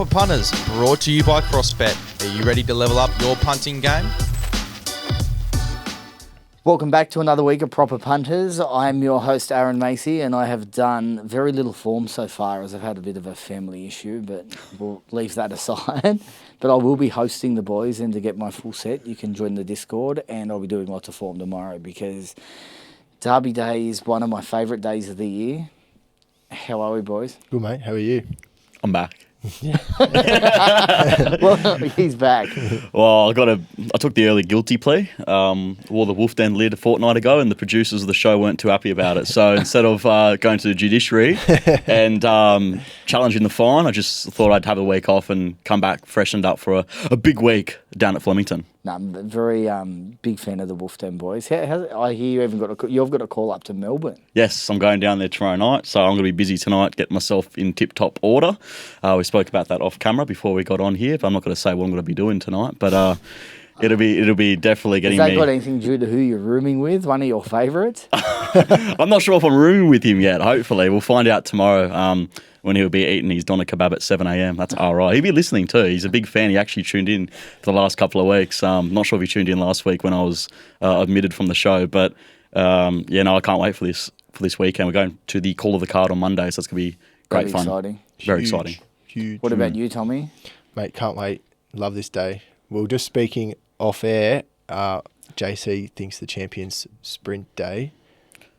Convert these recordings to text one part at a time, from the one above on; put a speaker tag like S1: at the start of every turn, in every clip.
S1: Proper Punters, brought to you by CrossBet. Are you ready to level up your punting game?
S2: Welcome back to another week of Proper Punters. I'm your host, Aaron Macey, and I have done very little form so far as I've had a bit of a family issue, but we'll leave that aside. But I will be hosting the boys, and to get my full set, you can join the Discord, and I'll be doing lots of form tomorrow because Derby Day is one of my favourite days of the year. How are we, boys?
S3: Good, mate. How are you?
S4: I'm back.
S2: Well, he's back.
S4: Well, I took the early guilty plea. Wore the wolf den lid a fortnight ago, and the producers of the show weren't too happy about it. So instead of going to the judiciary and challenging the fine, I just thought I'd have a week off and come back freshened up for a big week down at Flemington.
S2: No, I'm a very big fan of the Wolf Den boys. I hear you've got a call up to Melbourne.
S4: Yes, I'm going down there tomorrow night, so I'm going to be busy tonight, get myself in tip-top order. We spoke about that off camera before we got on here, but I'm not going to say what I'm going to be doing tonight. But it'll be definitely getting me.
S2: Has that got anything to do to who you're rooming with? One of your favourites?
S4: I'm not sure if I'm rooming with him yet. Hopefully, we'll find out tomorrow. When he'll be eating his doner kebab at 7 a.m. That's all right. He'll be listening too. He's a big fan. He actually tuned in for the last couple of weeks. Not sure if he tuned in last week when I was admitted from the show. But, I can't wait for this weekend. We're going to the Call of the Card on Monday, so it's going to be great fun.
S2: Exciting.
S4: Very exciting.
S3: Huge.
S2: What about you, Tommy?
S3: Mate, can't wait. Love this day. We were just speaking off air. JC thinks the Champions Sprint Day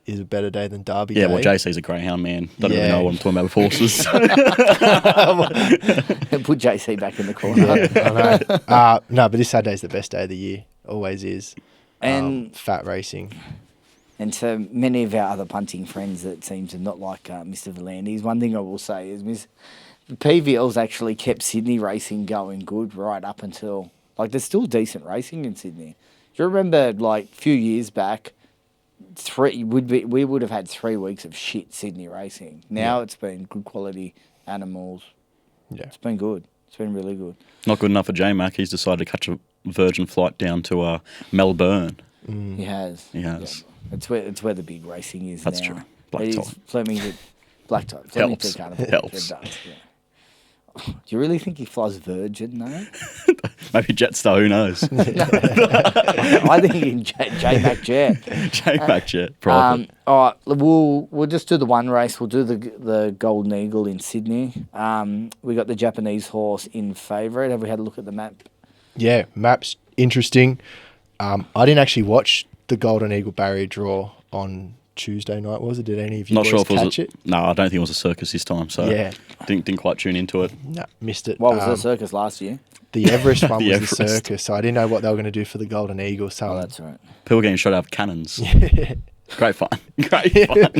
S3: is a better day than Derby Day.
S4: Yeah, well, JC's a greyhound man. Don't even know what I'm talking about with horses.
S2: Put JC back in the corner.
S3: Yeah, I know. No, but this Saturday's the best day of the year. Always is.
S2: And
S3: fat racing.
S2: And to many of our other punting friends that seem to not like Mr. Volandis, one thing I will say is PVL's actually kept Sydney racing going good right up until... there's still decent racing in Sydney. Do you remember, a few years back... we would have had 3 weeks of shit Sydney racing. Now It's been good quality animals.
S3: Yeah,
S2: it's been good. It's been really good.
S4: Not good enough for J-Mac. He's decided to catch a Virgin flight down to Melbourne.
S2: He has.
S4: Yeah.
S2: It's where the big racing is.
S4: That's
S2: now.
S4: true. Black tie.
S2: Flemington. Black tie.
S4: Helps.
S2: Helps. Do you really think he flies Virgin, though?
S4: Maybe Jetstar, who knows?
S2: I think he can J-Mac Jet.
S4: J-Mac Jet, probably.
S2: All right, we'll just do the one race. We'll do the Golden Eagle in Sydney. We got the Japanese horse in favourite. Have we had a look at the map?
S3: Yeah, map's interesting. I didn't actually watch the Golden Eagle barrier draw on Tuesday night, was it? Did any of you catch it?
S4: No, I don't think it was a circus this time, so didn't quite tune into it.
S3: No, missed it.
S2: What was the circus last year?
S3: The Everest one was the circus, so I didn't know what they were going to do for the Golden Eagle. So
S2: that's right.
S4: People getting shot out of cannons. Great fun. Great fun.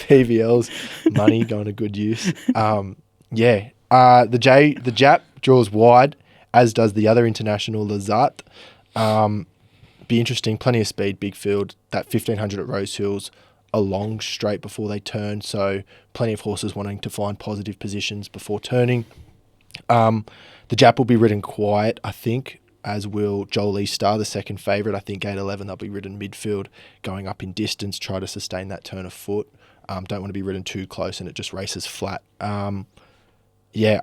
S3: PVL's money going to good use. The Jap draws wide, as does the other international Lazat. Be interesting. Plenty of speed, big field. That 1500 at Rose Hills, a long straight before they turn. So plenty of horses wanting to find positive positions before turning. The Jap will be ridden quiet, I think, as will JIMMYSSTAR, the second favourite. I think 8-11, they'll be ridden midfield, going up in distance, try to sustain that turn of foot. Don't want to be ridden too close and it just races flat. I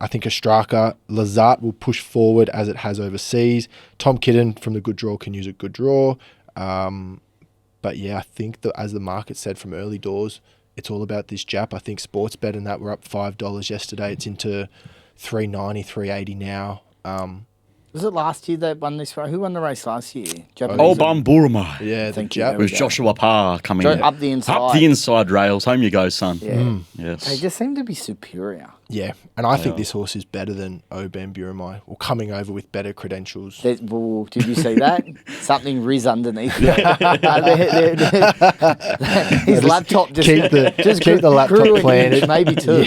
S3: think Ostraka, Lazat will push forward as it has overseas. Tom Kidden from the Good Draw can use a good draw. I think that as the market said from early doors, it's all about this Jap. I think Sportsbet and that were up $5 yesterday. It's into $3.90, $3.80 now.
S2: Was it last year they won this race? Who won the race last year?
S4: Obam Burma.
S3: Yeah, the
S2: Jap.
S4: It was Joshua Parr coming in.
S2: Up the inside.
S4: Up the inside rails. Home you go, son.
S2: Yeah.
S4: Yes.
S2: They just seem to be superior.
S3: Yeah, and I think this horse is better than Obam Burma, or coming over with better credentials.
S2: Did you see that? Something Riz underneath. His laptop just
S3: keep the laptop planted.
S2: Maybe two.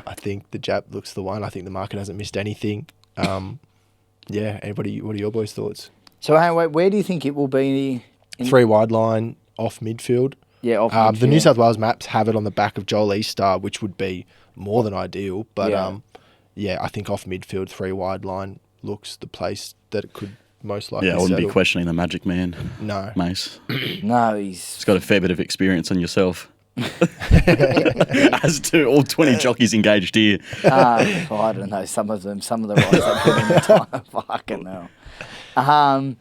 S3: I think the Jap looks the one. I think the market hasn't missed anything. Anybody? What are your boys' thoughts?
S2: So, where do you think it will be?
S3: 3 wide line off midfield.
S2: Yeah, off midfield.
S3: The New South Wales maps have it on the back of JIMMYSSTAR, which would be more than ideal. But I think off midfield, 3 wide line looks the place that it could most likely.
S4: Yeah, I wouldn't
S3: settle.
S4: be questioning the Magic Man.
S3: No,
S4: Mace.
S2: No,
S4: He's got a fair bit of experience on yourself. As to all 20 jockeys engaged here.
S2: I don't know. Some of the rides they put in the time. Fucking hell.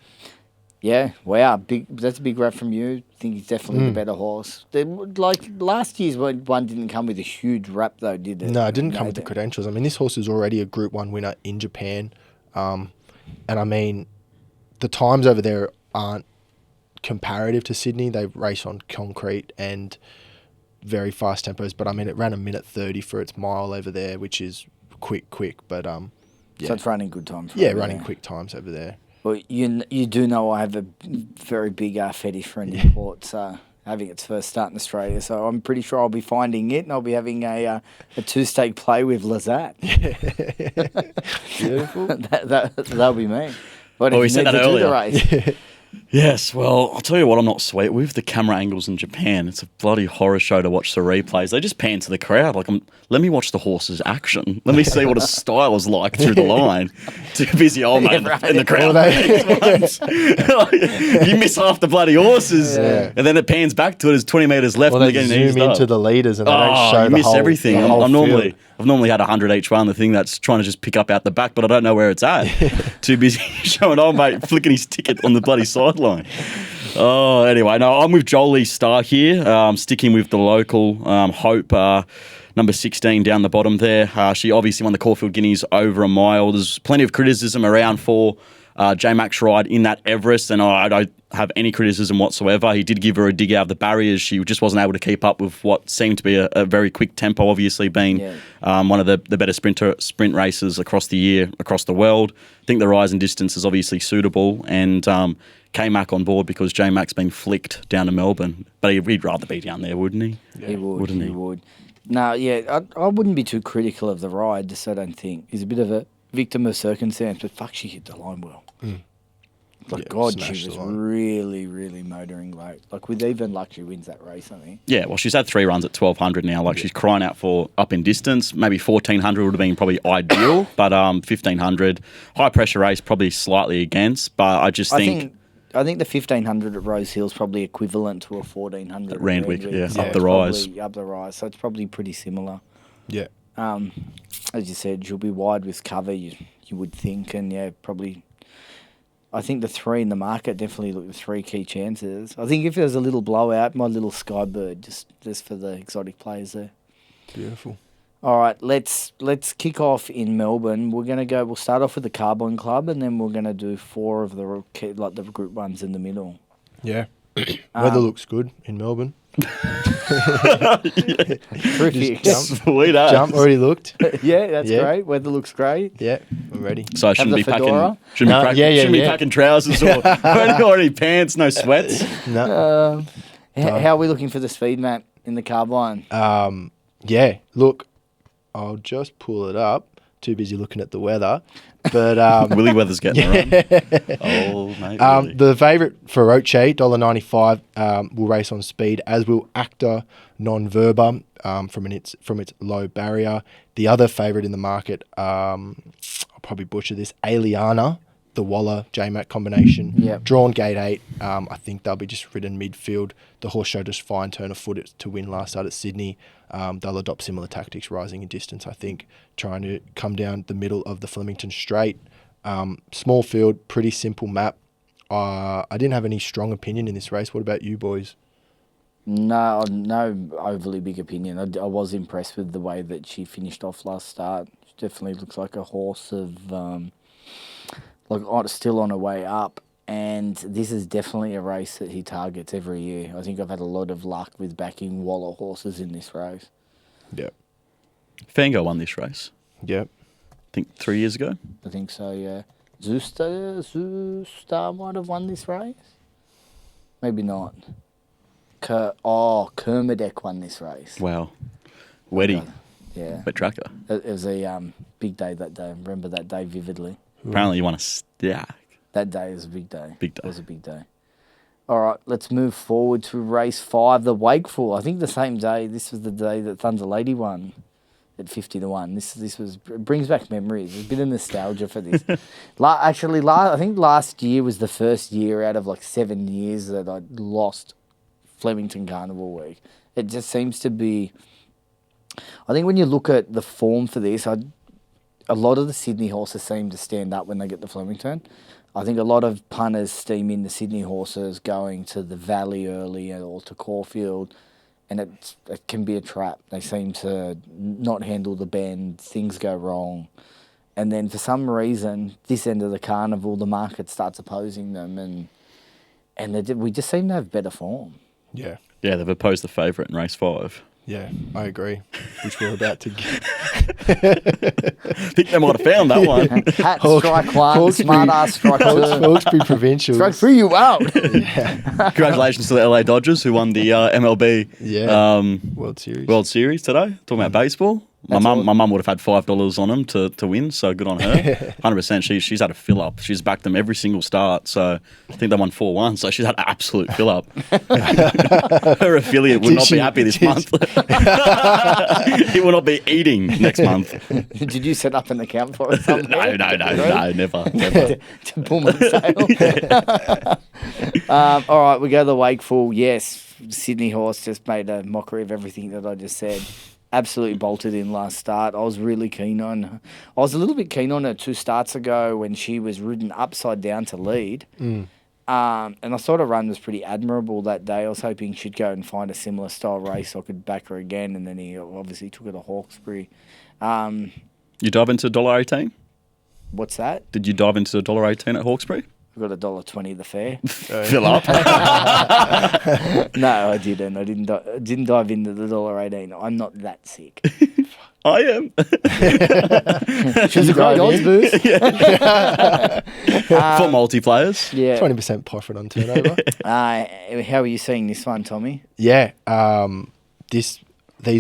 S2: Yeah, wow. That's a big rap from you. I think he's definitely the better horse. Like last year's one didn't come with a huge rap though, did it?
S3: No, it didn't come with the credentials. I mean, this horse is already a Group 1 winner in Japan. And I mean, the times over there aren't comparative to Sydney. They race on concrete and very fast tempos. But I mean, it ran 1:30 for its mile over there, which is quick. But yeah.
S2: So it's running good times.
S3: Running quick times over there.
S2: Well, you do know I have a very big fetish for an import having its first start in Australia, so I'm pretty sure I'll be finding it and I'll be having a 2-stake play with Lazat.
S3: Beautiful.
S2: That'll be me. What
S4: Oh,
S2: if
S4: he
S2: you
S4: said
S2: need
S4: that
S2: to do the
S4: earlier.
S2: race?
S4: Yes, well, I'll tell you what I'm not sweet with. The camera angles in Japan. It's a bloody horror show to watch the replays. They just pan to the crowd. Like, let me watch the horse's action. Let me see what his style is like through the line. Too busy old mate in the crowd. You miss half the bloody horses.
S3: Yeah.
S4: And then it pans back to it. There's 20 metres left.
S3: Well,
S4: and
S3: they
S4: they're getting
S3: zoom
S4: eased
S3: into
S4: up.
S3: the leaders and they don't show
S4: you
S3: the
S4: miss
S3: whole,
S4: everything.
S3: the whole
S4: I've
S3: field.
S4: normally had 100 each one. The thing that's trying to just pick up out the back, but I don't know where it's at. Too busy showing old mate flicking his ticket on the bloody sideline. Oh, anyway, no, I'm with JIMMYSSTAR here, sticking with the local Hope, number 16 down the bottom there. She obviously won the Caulfield Guineas over a mile. There's plenty of criticism around for J-Mac's ride in that Everest, and I don't have any criticism whatsoever. He did give her a dig out of the barriers. She just wasn't able to keep up with what seemed to be a very quick tempo, obviously being one of the better sprint races across the year, across the world. I think the rise in distance is obviously suitable, and K-Mac on board because J-Mac's been flicked down to Melbourne. But he'd rather be down there, wouldn't he?
S2: Yeah. He would.
S4: Wouldn't he?
S2: Would. No, yeah, I wouldn't be too critical of the ride, just I don't think. He's a bit of a victim of circumstance, but fuck, she hit the line well. Like, God, she was really, really motoring late. Like, with even luck, she wins that race, I think.
S4: Yeah, well, she's had 3 runs at 1,200 now. Like, she's crying out for up in distance. Maybe 1,400 would have been probably ideal, but 1,500. High-pressure race, probably slightly against, but I just think...
S2: I think the 1,500 at Rose Hill is probably equivalent to a 1,400 at
S4: Randwick, up the
S2: it's
S4: rise.
S2: Up the rise, so it's probably pretty similar.
S3: Yeah.
S2: As you said, she'll be wide with cover, you would think, and probably... I think the 3 in the market definitely look the 3 key chances. I think if there's a little blowout, my little Skybird, just for the exotic players there.
S3: Beautiful.
S2: All right, let's kick off in Melbourne. We'll start off with the Carbon Club, and then we're gonna do 4 of the Group 1s in the middle.
S3: Yeah. Weather looks good in Melbourne.
S2: Terrific.
S4: Sweet ass.
S3: Jump already looked.
S2: Yeah, that's great. Weather looks great.
S3: Yeah, I'm ready.
S4: So I shouldn't
S2: the
S4: be
S2: fedora?
S4: packing trousers or any pants, no sweats.
S3: No.
S2: How are we looking for the speed map in the Carbine?
S3: Yeah, look, I'll just pull it up. Too busy looking at the weather. But
S4: Willie Weather's getting around. Oh, mate. Willie.
S3: the favourite for Roche, $1.95, will race on speed, as will Acta Non Verba from its low barrier. The other favourite in the market, I'll probably butcher this, Aliana, the Waller J-Mac combination.
S2: Yep.
S3: Drawn gate 8. I think they'll be just ridden midfield. The horse showed just fine turn of foot to win last start at Sydney. They'll adopt similar tactics, rising in distance, I think, trying to come down the middle of the Flemington Straight. Small field, pretty simple map. I didn't have any strong opinion in this race. What about you boys?
S2: No overly big opinion. I was impressed with the way that she finished off last start. She definitely looks like a horse of still on her way up. And this is definitely a race that he targets every year. I think I've had a lot of luck with backing Waller horses in this race.
S3: Yep.
S4: Fango won this race.
S3: Yep.
S4: I think 3 years ago.
S2: I think so, yeah. Zustar might have won this race. Maybe not. Kermadec won this race.
S4: Wow. Weddy.
S2: Yeah.
S4: But Tracker.
S2: It was a big day that day. I remember that day vividly.
S4: Apparently you want to stack.
S2: That day was a big day.
S4: Big day.
S2: It was a big day. All right, let's move forward to race 5, the Wakeful. I think the same day. This was the day that Thunder Lady won at 50-1. This was, it brings back memories. There's a bit of nostalgia for this. I think last year was the first year out of 7 years that I'd lost Flemington Carnival week. It just seems to be. I think when you look at the form for this, a lot of the Sydney horses seem to stand up when they get the Flemington. I think a lot of punters steam in the Sydney horses going to the Valley early or to Caulfield, and it can be a trap. They seem to not handle the bend, things go wrong. And then for some reason, this end of the carnival, the market starts opposing them, and we just seem to have better form.
S3: Yeah.
S4: Yeah, they've opposed the favourite in race 5.
S3: Yeah, I agree. Which we're about to get.
S4: I think they might have found that one.
S2: Hat strike one, smart ass strike two.
S3: Hawkesbury Provincial.
S2: Strike three, you out.
S4: Congratulations to the LA Dodgers who won the MLB World Series today. Talking about baseball. My mum would have had $5 on them to win, so good on her. 100%. She's had a fill up. She's backed them every single start, so I think they won 4-1. So she's had an absolute fill up. Her affiliate would not be happy this month. He will not be eating next month.
S2: Did you set up an account for it?
S4: No, never.
S2: To pull my sale. All right, we go to the Wakeful. Yes, Sydney horse just made a mockery of everything that I just said. Absolutely bolted in last start. I was really keen on her. I was a little bit keen on her 2 starts ago when she was ridden upside down to lead. And I thought her run was pretty admirable that day. I was hoping she'd go and find a similar style race so I could back her again. And then he obviously took her to Hawkesbury.
S4: You dive into $1.18?
S2: What's that?
S4: Did you dive into $1.18 at Hawkesbury?
S2: I got $1.20 the fare.
S4: Fill up.
S2: No, I didn't. I didn't dive into the $1.18. I'm not that sick.
S4: I am.
S2: She's a great odds boost.
S4: For multiplayers.
S2: Yeah.
S3: 20% profit on turnover.
S2: How are you seeing this one, Tommy?
S3: Yeah. These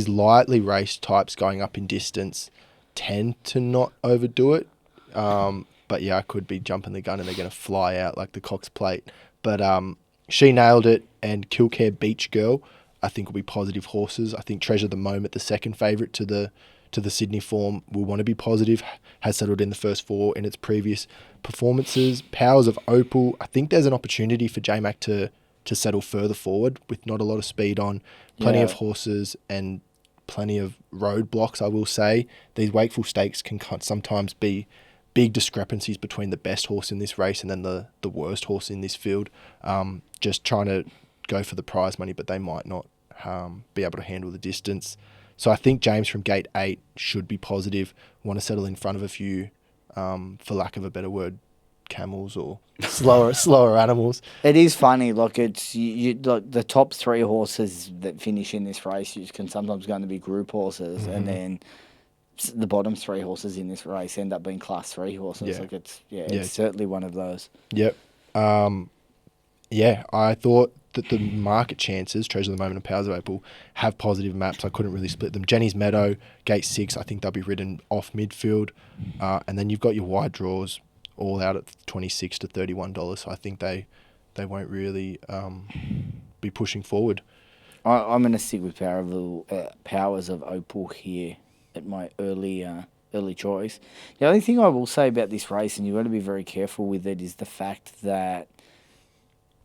S3: lightly raced types going up in distance tend to not overdo it. But yeah, I could be jumping the gun and they're going to fly out like the Cox Plate. But she nailed it, and Killcare Beach Girl, I think, will be positive horses. I think Treasure the Moment, the second favourite to the Sydney form, will want to be positive. Has settled in the first 4 in its previous performances. Powers of Opal, I think there's an opportunity for J-Mac to settle further forward with not a lot of speed on. Plenty of horses and plenty of roadblocks, I will say. These Wakeful Stakes can sometimes be big discrepancies between the best horse in this race and then the worst horse in this field. Just trying to go for the prize money, but they might not be able to handle the distance. So I think James from gate 8 should be positive. Want to settle in front of a few, for lack of a better word, camels or slower animals.
S2: It is funny. Like it's like the top 3 horses that finish in this race can sometimes going to be group horses, and then the bottom 3 horses in this race end up being class 3 horses.
S3: Yeah.
S2: Like it's certainly one of those.
S3: Yep. I thought that the market chances, Treasure of the Moment and Powers of Opal, have positive maps. I couldn't really split them. Jenny's Meadow, gate 6, I think they'll be ridden off midfield. And then you've got your wide draws all out at $26 to $31. So I think they won't really be pushing forward.
S2: I'm going to stick with Powers of Opal here at my early choice. The only thing I will say about this race, and you've got to be very careful with it, is the fact that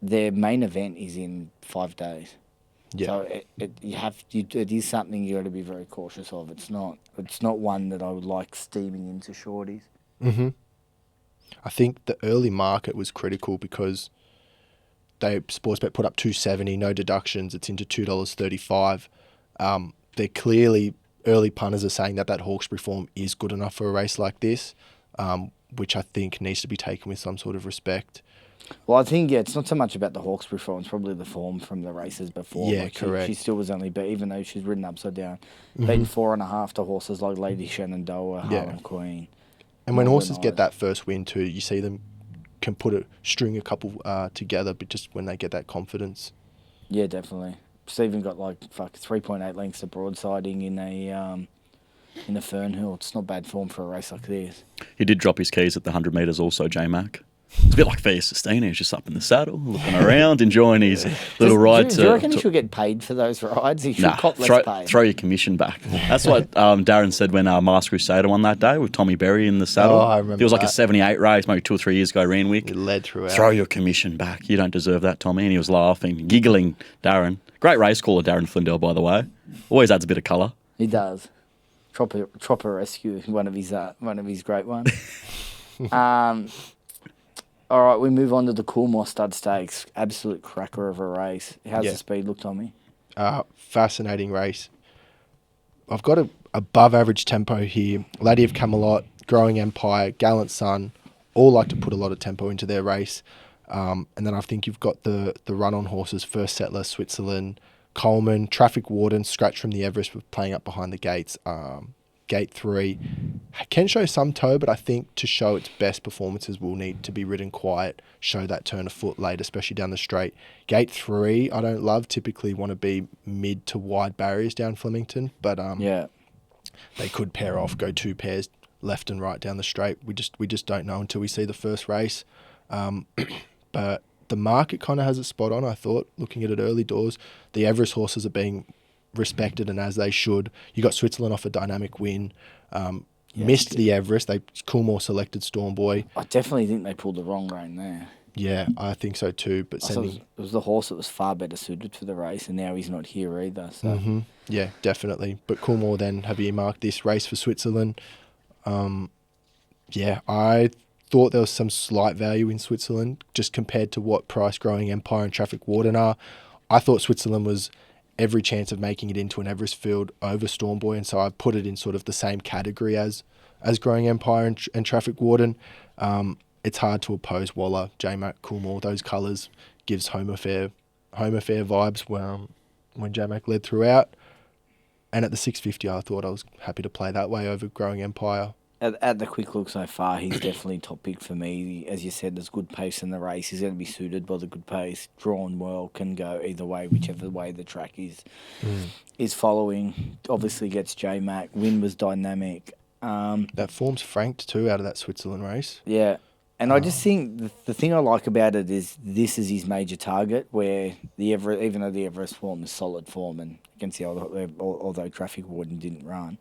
S2: their main event is in 5 days. Yeah. So it is something you got to be very cautious of. It's not one that I would like steaming into shorties.
S3: Mm-hmm. I think the early market was critical because Sportsbet put up $2.70, no deductions. It's into $2.35. They're clearly, early punters are saying that Hawkesbury form is good enough for a race like this, which I think needs to be taken with some sort of respect.
S2: Well, I think, it's not so much about the Hawkesbury form. It's probably the form from the races before.
S3: Yeah, correct.
S2: She still was only, even though she's ridden upside down, beaten 4.5 to horses like Lady Shenandoah, Harlem Queen.
S3: And when horses get that first win too, you see them can string a couple together, but just when they get that confidence.
S2: Yeah, definitely. Stephen got 3.8 lengths of broadsiding in a Fernhill. It's not bad form for a race like this.
S4: He did drop his keys at the 100 metres also, J-Mac. It's a bit like Via Sustina. He's just up in the saddle, looking around, enjoying his little ride.
S2: Do you reckon he should get paid for those rides? He should cop less pay.
S4: Throw your commission back. That's what Darren said when Master Crusader won that day with Tommy Berry in the saddle.
S3: Oh, I remember
S4: It was like
S3: that.
S4: a 78 race, maybe 2 or 3 years ago, Randwick.
S3: He led throughout.
S4: Throw your commission back. You don't deserve that, Tommy. And he was laughing, giggling, Darren. Great race caller, Darren Flindell, by the way. Always adds a bit of colour.
S2: He does. Chopper Rescue, one of his great ones. All right, we move on to the Coolmore Stud Stakes. Absolute cracker of a race. How's the speed look, Tommy?
S3: Fascinating race. I've got a above average tempo here. Laddie of Camelot, Growing Empire, Gallant Sun, all like to put a lot of tempo into their race. And then I think you've got the run-on horses, First Settler, Switzerland, Coleman, Traffic Warden, Scratch from the Everest with playing up behind the gates. Gate 3 can show some toe, but I think to show its best performances will need to be ridden quiet, show that turn of foot late, especially down the straight. Gate 3 I don't love, typically want to be mid to wide barriers down Flemington, but they could pair off, go 2 pairs left and right down the straight. We just don't know until we see the first race. But the market kind of has it spot on, I thought, looking at it early doors. The Everest horses are being respected, and as they should. You got Switzerland off a dynamic win. Missed the Everest. Coolmore selected Stormboy.
S2: I definitely think they pulled the wrong rein there.
S3: Yeah, I think so too. But
S2: it was the horse that was far better suited for the race, and now he's not here either. So
S3: yeah, definitely. But Coolmore then have earmarked this race for Switzerland. I thought there was some slight value in Switzerland just compared to what Price, Growing Empire, and Traffic Warden are. I thought Switzerland was every chance of making it into an Everest field over Stormboy, and so I put it in sort of the same category as Growing Empire and Traffic Warden. It's hard to oppose Waller, J-Mac, Coolmore. Those colours gives Home Affair vibes when J-Mac led throughout. And at the 650, I thought I was happy to play that way over Growing Empire.
S2: At the quick look so far, he's definitely top pick for me. As you said, there's good pace in the race. He's going to be suited by the good pace. Drawn well, can go either way, whichever way the track is following. Obviously gets J-Mac. Win was dynamic.
S3: That form's franked too out of that Switzerland race.
S2: Yeah. And I just think the thing I like about it is this is his major target, where even though the Everest form is solid form, and you can see although Traffic Warden didn't run,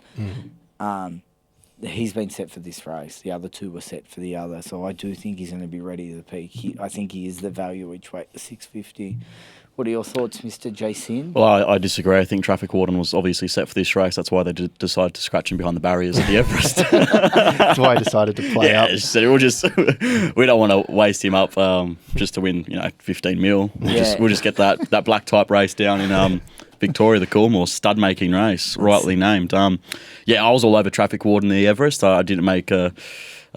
S2: he's been set for this race. The other two were set for the other. So I do think he's going to be ready to peak. I think he is the value each way at the 650. What are your thoughts, Mr. Jaycin?
S4: Well, I disagree. I think Traffic Warden was obviously set for this race. That's why they decided to scratch him behind the barriers at the Everest.
S3: That's why I decided to play up.
S4: So we don't want to waste him up just to win, 15 mil. We'll just get that black type race down in Victoria, the Coolmore stud making race, rightly named. I was all over Traffic Warden in the Everest. I didn't make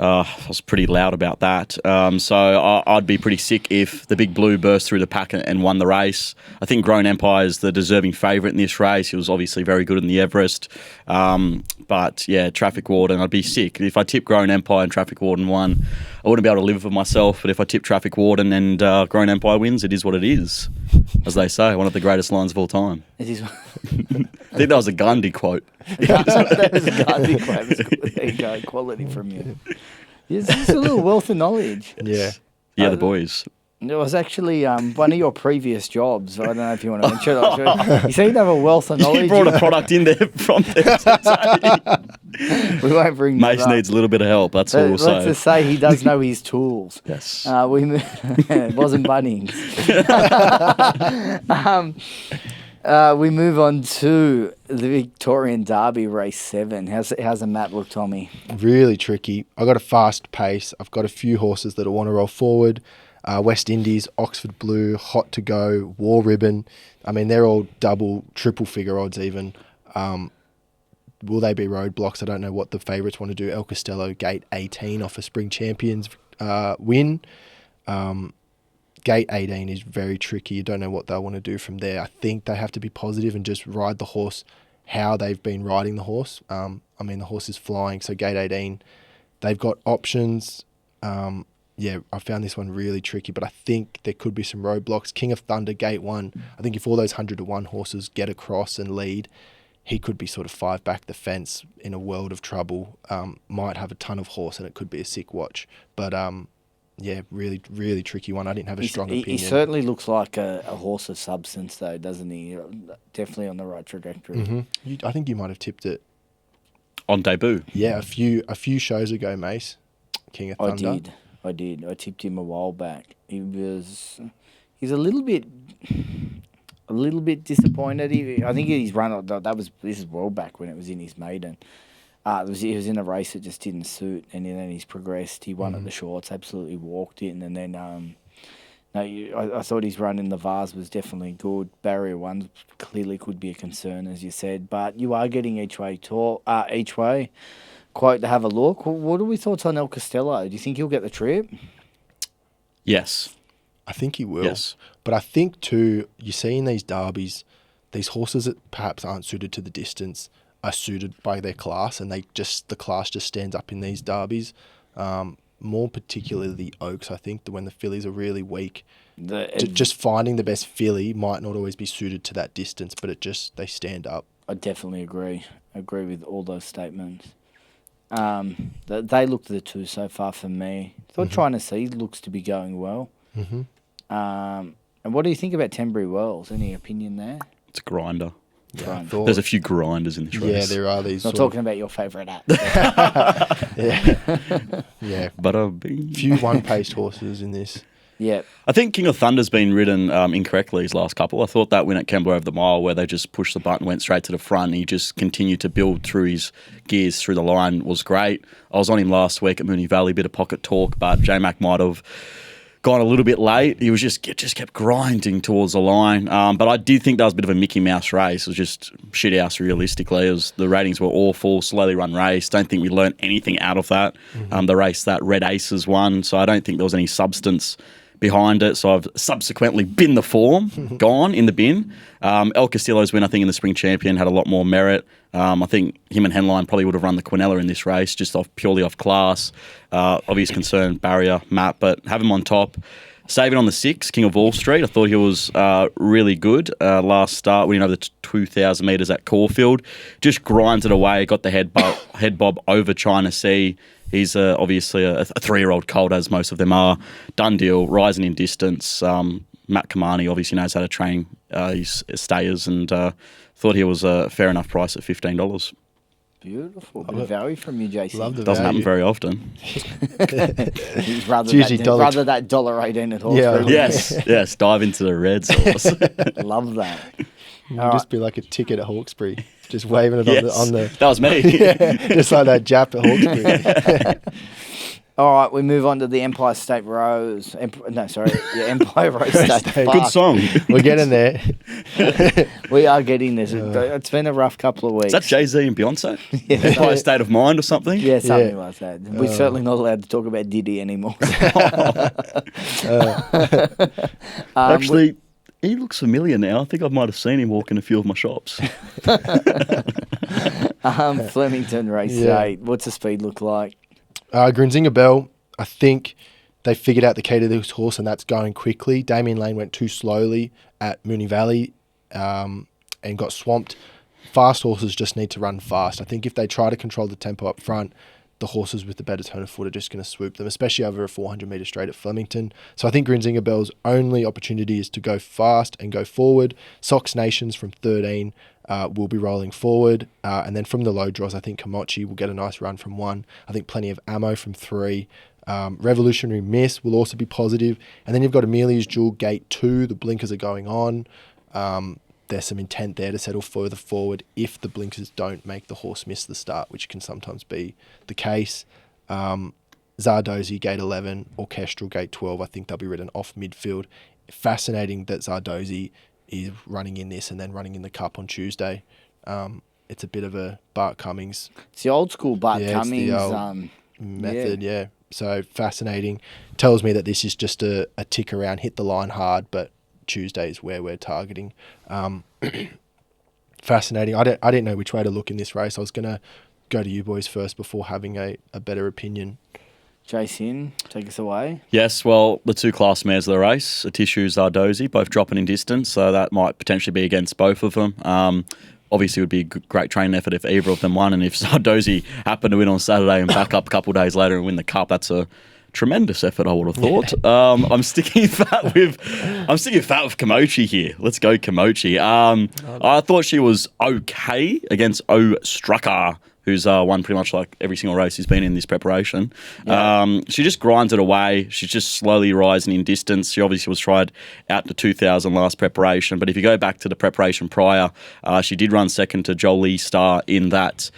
S4: I was pretty loud about that. So I'd be pretty sick if the Big Blue burst through the pack and won the race. I think Grown Empire is the deserving favourite in this race. He was obviously very good in the Everest. But Traffic Warden, I'd be sick. If I tip Grown Empire and Traffic Warden won, I wouldn't be able to live with myself. But if I tip Traffic Warden and Grown Empire wins, it is what it is. As they say, one of the greatest lines of all time.
S2: It is.
S4: I think that was a Gandhi quote.
S2: That was a Gandhi quote. There you go, quality from you. It's just a little wealth of knowledge.
S3: Yeah.
S4: Yeah, the boys.
S2: It was actually one of your previous jobs. I don't know if you want to mention it. You seem to have a wealth of knowledge.
S4: You brought a product in there from there today.
S2: We won't bring
S4: Mace needs a little bit of help, that's all we'll say.
S2: Let's just say he does know his tools.
S4: Yes.
S2: It wasn't Bunnings. We move on to the Victorian Derby, race 7. How's the map look, Tommy?
S3: Really tricky. I've got a fast pace. I've got a few horses that I want to roll forward. West Indies, Oxford Blue, Hot to Go, War Ribbon. I mean, they're all double, triple figure odds even. Will they be roadblocks? I don't know what the favourites want to do. El Costello, Gate 18 off a Spring Champions win. Gate 18 is very tricky. You don't know what they'll want to do from there. I think they have to be positive and just ride the horse how they've been riding the horse. The horse is flying, so Gate 18, they've got options. I found this one really tricky, but I think there could be some roadblocks. King of Thunder, Gate 1. I think if all those 100-to-1 horses get across and lead, he could be sort of 5 back the fence in a world of trouble. Might have a ton of horse and it could be a sick watch. But really, really tricky one. I didn't have a strong opinion.
S2: He certainly looks like a horse of substance, though, doesn't he? Definitely on the right trajectory.
S3: I think you might have tipped it
S4: On debut.
S3: Yeah, a few shows ago, Mace. King of Thunder.
S2: I did. I tipped him a while back. He's a little bit disappointed. I think he's run. This is well back when it was in his maiden. He was in a race that just didn't suit, and then he's progressed. He won at the shorts, absolutely walked in, and then I thought his run in the Vars was definitely good. Barrier 1 clearly could be a concern, as you said, but you are getting each way. Quote to have a look. What are we thoughts on El Costello? Do you think he'll get the trip?
S4: Yes.
S3: I think he will.
S4: Yes.
S3: But I think too, you see in these derbies, these horses that perhaps aren't suited to the distance are suited by their class, and the class just stands up in these derbies. More particularly the Oaks, I think, when the fillies are really weak. Just finding the best filly might not always be suited to that distance, but they stand up.
S2: I definitely agree. I agree with all those statements. They look the two so far for me. Thought Trying to See looks to be going well. And what do you think about Tenbury Wells? Any opinion there?
S4: It's a grinder.
S3: Yeah,
S4: there's a few grinders in this race.
S3: Yeah, there are these.
S2: Not talking about your favourite app.
S3: Yeah.
S4: But
S3: few one-paced horses in this.
S2: Yeah.
S4: I think King of Thunder's been ridden incorrectly his last couple. I thought that win at Campbell over the mile, where they just pushed the button, went straight to the front, and he just continued to build through his gears through the line, was great. I was on him last week at Moonee Valley, bit of pocket talk, but J-Mac might have gone a little bit late. He was just kept grinding towards the line. But I did think that was a bit of a Mickey Mouse race. It was just shit house realistically. The ratings were awful, slowly run race. Don't think we learned anything out of that. The race that Red Aces won, so I don't think there was any substance behind it. So I've subsequently binned the form, gone in the bin. El Castillo's win, I think, in the Spring Champion had a lot more merit. I think him and Henline probably would have run the Quinella in this race, just purely off class. Obvious concern, barrier, map, but have him on top. Saving on the 6, King of Wall Street. I thought he was really good last start, winning over the 2,000 metres at Caulfield. Just grinds it away, got the head bob over China Sea. He's obviously a 3-year-old colt, as most of them are. Done deal, rising in distance. Matt Kamani obviously knows how to train his stayers, and thought he was a fair enough price at $15.
S2: Beautiful. Bit of value from you, JC.
S4: Doesn't happen very often.
S2: rather that $1.18 at horse.
S3: Yeah.
S4: Yes. Dive into the red sauce.
S2: Love that.
S3: It'll just be like a ticket at Hawkesbury, just waving it on the.
S4: That was me.
S3: Just like that Jap at Hawkesbury.
S2: All right, we move on to the Empire State Rose. Empire Rose State.
S4: Good song.
S3: We're getting there.
S2: We are getting this. It's been a rough couple of weeks.
S4: Is that Jay-Z and Beyonce? Empire State of Mind or something?
S2: Yeah, something like that. We're certainly not allowed to talk about Diddy anymore.
S4: Actually, he looks familiar now. I think I might have seen him walk in a few of my shops.
S2: Flemington race 8. What's the speed look like?
S3: Grinzinga Bell, I think they figured out the key to this horse, and that's going quickly. Damien Lane went too slowly at Moonee Valley and got swamped. Fast horses just need to run fast. I think if they try to control the tempo up front, the horses with the better turn of foot are just going to swoop them, especially over a 400-metre straight at Flemington. So I think Grinzinga Bell's only opportunity is to go fast and go forward. Sox Nations from 13 will be rolling forward. And then from the low draws, I think Komochi will get a nice run from 1. I think Plenty of Ammo from 3. Revolutionary Miss will also be positive. And then you've got Amelia's Jewel Gate 2. The blinkers are going on. There's some intent there to settle further forward if the blinkers don't make the horse miss the start, which can sometimes be the case. Zardozi, Gate 11, Orchestral, Gate 12, I think they'll be ridden off midfield. Fascinating that Zardozi is running in this and then running in the Cup on Tuesday. It's a bit of a Bart Cummings.
S2: It's the old school Bart Cummings.
S3: It's the old method, yeah. So fascinating. Tells me that this is just a tick around, hit the line hard, but Tuesday is where we're targeting. Fascinating. I didn't know which way to look in this race. I was going to go to you boys first before having a better opinion.
S2: Jason, take us away.
S4: Yes, well, the 2 class mares of the race, Atishu, Zardozi, both dropping in distance, so that might potentially be against both of them. Obviously, it would be a great training effort if either of them won, and if Zardozi happened to win on Saturday and back up a couple of days later and win the Cup, that's a Tremendous effort, I would have thought. I'm sticking fat with Kamochi here. Let's go Kamochi. I thought she was okay against Strucker, who's won pretty much like every single race he's been in this preparation. Yeah. She just grinds it away. She's just slowly rising in distance. She obviously was tried out to 2000 last preparation, but if you go back to the preparation prior, she did run second to JIMMYSSTAR in that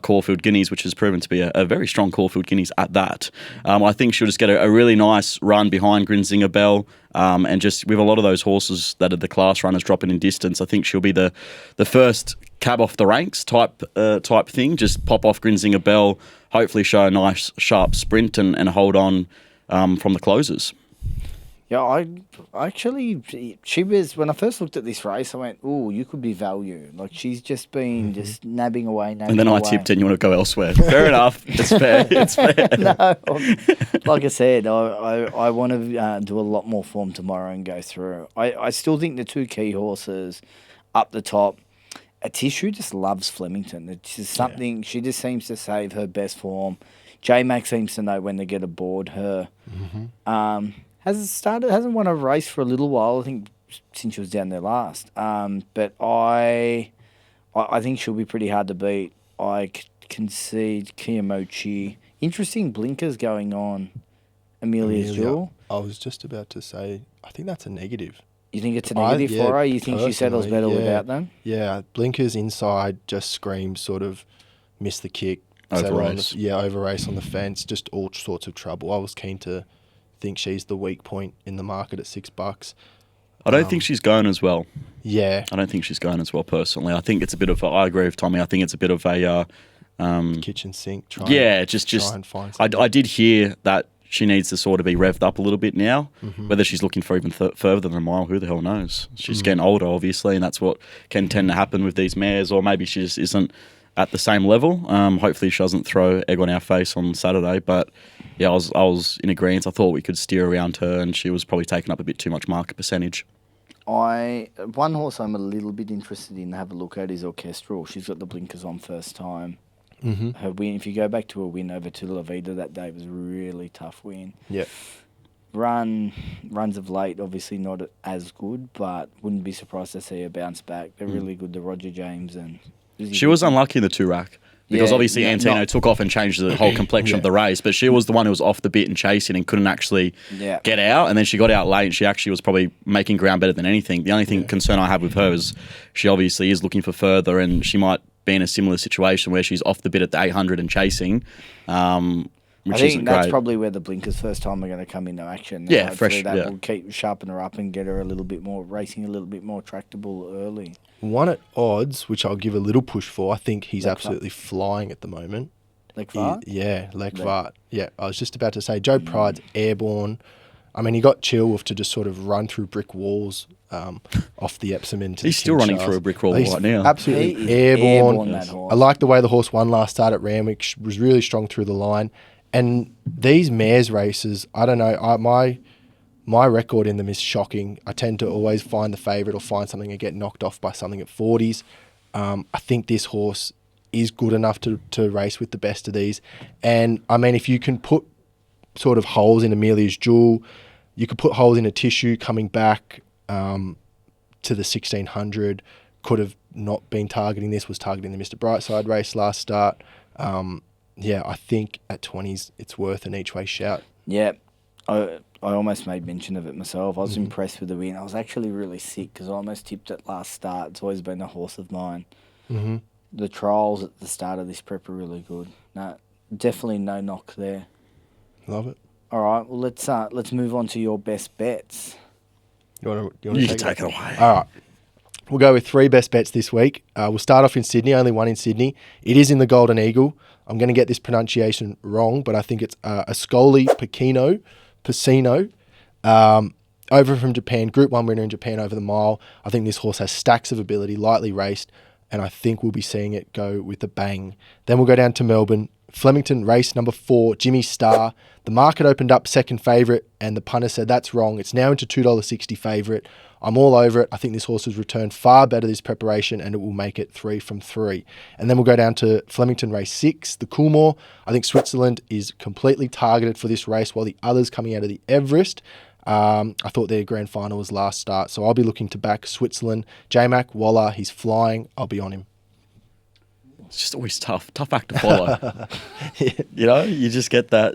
S4: Caulfield Guineas, which has proven to be a very strong Caulfield Guineas at that. I think she'll just get a really nice run behind Grinzinger Bell. And just with a lot of those horses that are the class runners dropping in distance, I think she'll be the first cab off the ranks type thing. Just pop off Grinzinger Bell, hopefully show a nice sharp sprint and hold on from the closes.
S2: Yeah, I actually, she was, when I first looked at this race, I went, "Oh, you could be value." Like, she's just been just nabbing away. And then
S4: I tipped and you want to go elsewhere. Fair enough. It's fair. It's fair.
S2: No, like I said, I want to do a lot more form tomorrow and go through. I still think the two key horses up the top, a Tissue just loves Flemington. It's just something, she just seems to save her best form. J-Mac seems to know when to get aboard her. Hasn't won a race for a little while, I think, since she was down there last. But I think she'll be pretty hard to beat. I concede Kiyomochi. Interesting blinkers going on. Amelia's Jewel.
S3: I was just about to say, I think that's a negative.
S2: You think it's a negative for her? You think she settles better without them?
S3: Yeah, blinkers inside just screams sort of miss the kick.
S4: Over race.
S3: Over race on the fence, just all sorts of trouble. I was keen to think she's the weak point in the market at $6.
S4: I don't think she's going as well.
S3: Yeah.
S4: I don't think she's going as well personally. I think it's a bit of I agree with Tommy. I think it's a bit of a
S3: kitchen sink.
S4: Try and find something. I did hear that she needs to sort of be revved up a little bit now. Whether she's looking for even further than a mile, who the hell knows? She's getting older, obviously, and that's what can tend to happen with these mares, or maybe she just isn't at the same level. Hopefully she doesn't throw egg on our face on Saturday, but yeah, I was in agreement. I thought we could steer around her, and she was probably taking up a bit too much market percentage.
S2: One horse I'm a little bit interested in to have a look at is Orchestral. She's got the blinkers on first time. Her win, if you go back to her win over to La Vida that day, was a really tough win.
S3: Yeah.
S2: Runs of late, obviously not as good, but wouldn't be surprised to see her bounce back. They're really good, the Roger James and...
S4: She was unlucky in the 2-rack. Because obviously Antino took off and changed the whole complexion of the race, but she was the one who was off the bit and chasing and couldn't actually get out. And then she got out late and she actually was probably making ground better than anything. The only concern I have with her is she obviously is looking for further, and she might be in a similar situation where she's off the bit at the 800 and chasing.
S2: I think that's probably where the blinkers first time are going to come into action.
S4: Yeah, fresh.
S2: That will sharpen her up and get her a little bit more racing, a little bit more tractable early.
S3: One at odds, which I'll give a little push for. I think he's absolutely flying at the moment.
S2: Lekvart?
S3: Lekvart. Yeah, I was just about to say Joe Pride's airborne. I mean, he got Chilwolf to just sort of run through brick walls off the Epsom into
S4: He's still running through a brick wall right now.
S3: Absolutely airborne. I like the way the horse won last start at Randwick. Was really strong through the line. And these mares races, I don't know, my record in them is shocking. I tend to always find the favourite or find something and get knocked off by something at 40s. I think this horse is good enough to race with the best of these. And, I mean, if you can put sort of holes in Amelia's Jewel, you could put holes in a Tissue coming back to the 1600, could have not been targeting this, was targeting the Mr. Brightside race last start. Yeah, I think at 20s it's worth an each way shout.
S2: Yeah, I almost made mention of it myself. I was impressed with the win. I was actually really sick because I almost tipped it last start. It's always been a horse of mine. The trials at the start of this prep are really good. No, definitely no knock there.
S3: Love it.
S2: All right, well let's move on to your best bets.
S3: You can
S4: take it away.
S3: All right. We'll go with 3 best bets this week. We'll start off in Sydney, only one in Sydney. It is in the Golden Eagle. I'm going to get this pronunciation wrong, but I think it's Ascoli Piceno. Over from Japan, Group 1 winner in Japan over the mile. I think this horse has stacks of ability, lightly raced, and I think we'll be seeing it go with a bang. Then we'll go down to Melbourne. Flemington, race number 4, JIMMYSSTAR. The market opened up second favourite, and the punter said that's wrong. It's now into $2.60 favourite. I'm all over it. I think this horse has returned far better this preparation, and it will make it 3 from 3. And then we'll go down to Flemington race 6, the Coolmore. I think Switzerland is completely targeted for this race, while the others coming out of the Everest, I thought their grand final was last start. So I'll be looking to back Switzerland. J-Mac, Waller, he's flying. I'll be on him.
S4: It's just always tough act to follow. You know, you just get that,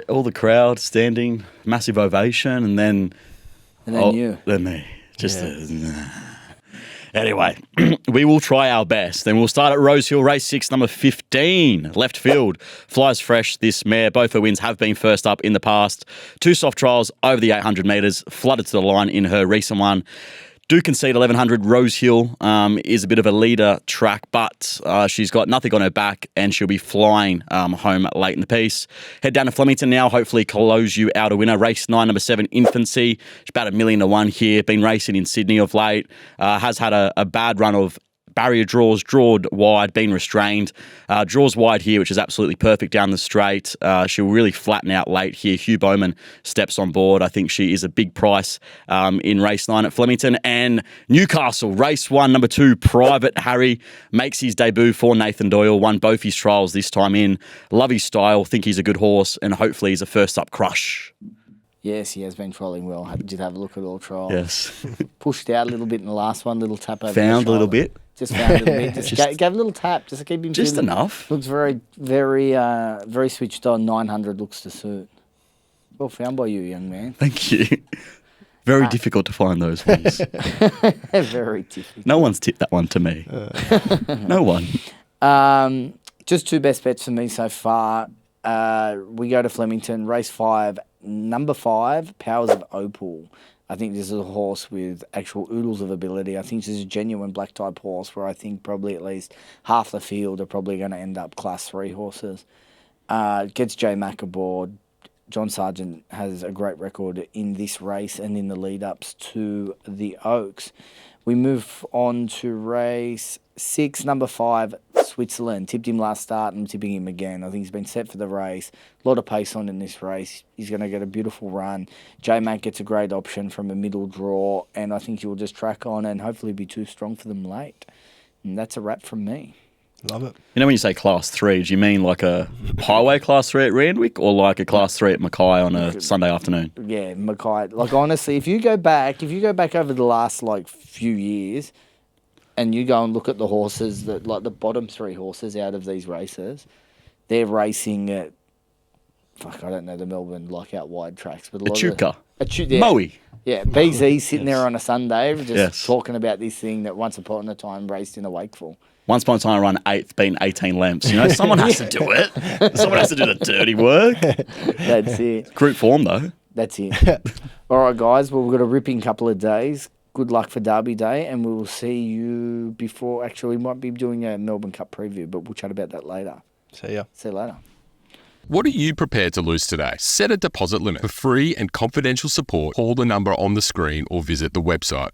S4: all the crowd standing, massive ovation, and then you. Then me. Just anyway, we will try our best. Then we'll start at Rosehill, race 6, number 15, left field. Flies fresh, this mare. Both her wins have been first up in the past. 2 soft trials over the 800 metres, flooded to the line in her recent one. Do concede 1100. Rosehill is a bit of a leader track, but she's got nothing on her back, and she'll be flying home late in the piece. Head down to Flemington now, hopefully close you out a winner. Race 9, number 7, Infancy. She's about $1 million to 1 here. Been racing in Sydney of late. Has had a bad run of barrier draws, drawed wide, been restrained. Draws wide here, which is absolutely perfect down the straight. She'll really flatten out late here. Hugh Bowman steps on board. I think she is a big price in race 9 at Flemington. And Newcastle, race 1, number 2, Private Harry, makes his debut for Nathan Doyle. Won both his trials this time in. Love his style, think he's a good horse, and hopefully he's a first-up crush.
S2: Yes, he has been trialling well. Did have a look at all trials.
S4: Yes.
S2: Pushed out a little bit in the last one, little tap over
S4: Found a little bit.
S2: Just found a little bit. Just gave a little tap, just to keep him
S4: just
S2: feeling.
S4: Enough.
S2: Looks very, very, very switched on. 900 looks to suit. Well found by you, young man.
S4: Thank you. Very difficult to find those ones.
S2: Very difficult.
S4: No one's tipped that one to me. No one.
S2: Just 2 best bets for me so far. We go to Flemington, race 5, number 5, Powers of Opal. I think this is a horse with actual oodles of ability. I think this is a genuine black type horse where I think probably at least half the field are probably going to end up class 3 horses. Gets J Mac aboard. John Sargent has a great record in this race and in the lead-ups to the Oaks. We move on to race 6, number 5, Switzerland. Tipped him last start and I'm tipping him again. I think he's been set for the race. A lot of pace on in this race. He's going to get a beautiful run. J-Mac gets a great option from a middle draw, and I think he'll just track on and hopefully be too strong for them late. And that's a wrap from me.
S3: Love it.
S4: You know, when you say class 3, do you mean like a highway class 3 at Randwick or like a class 3 at Mackay on a Sunday afternoon?
S2: Yeah, Mackay. Like, honestly, if you go back over the last, like, few years and you go and look at the horses, that like the bottom 3 horses out of these races, they're racing at, I don't know the Melbourne, like, out wide tracks. But
S4: Echuca.
S2: Yeah.
S4: Moe.
S2: Yeah, BZ sitting there on a Sunday just
S4: Yes.
S2: talking about this thing that once upon a time raced in a Wakeful.
S4: Once upon a time, run 8th, been 18 lamps. You know, someone has to do it. Someone has to do the dirty work.
S2: That's it.
S4: Group form, though.
S2: That's it. All right, guys. Well, we've got a ripping couple of days. Good luck for Derby Day, and we will see you before. Actually, we might be doing a Melbourne Cup preview, but we'll chat about that later.
S3: See ya.
S2: See you later.
S5: What are you prepared to lose today? Set a deposit limit. For free and confidential support, call the number on the screen or visit the website.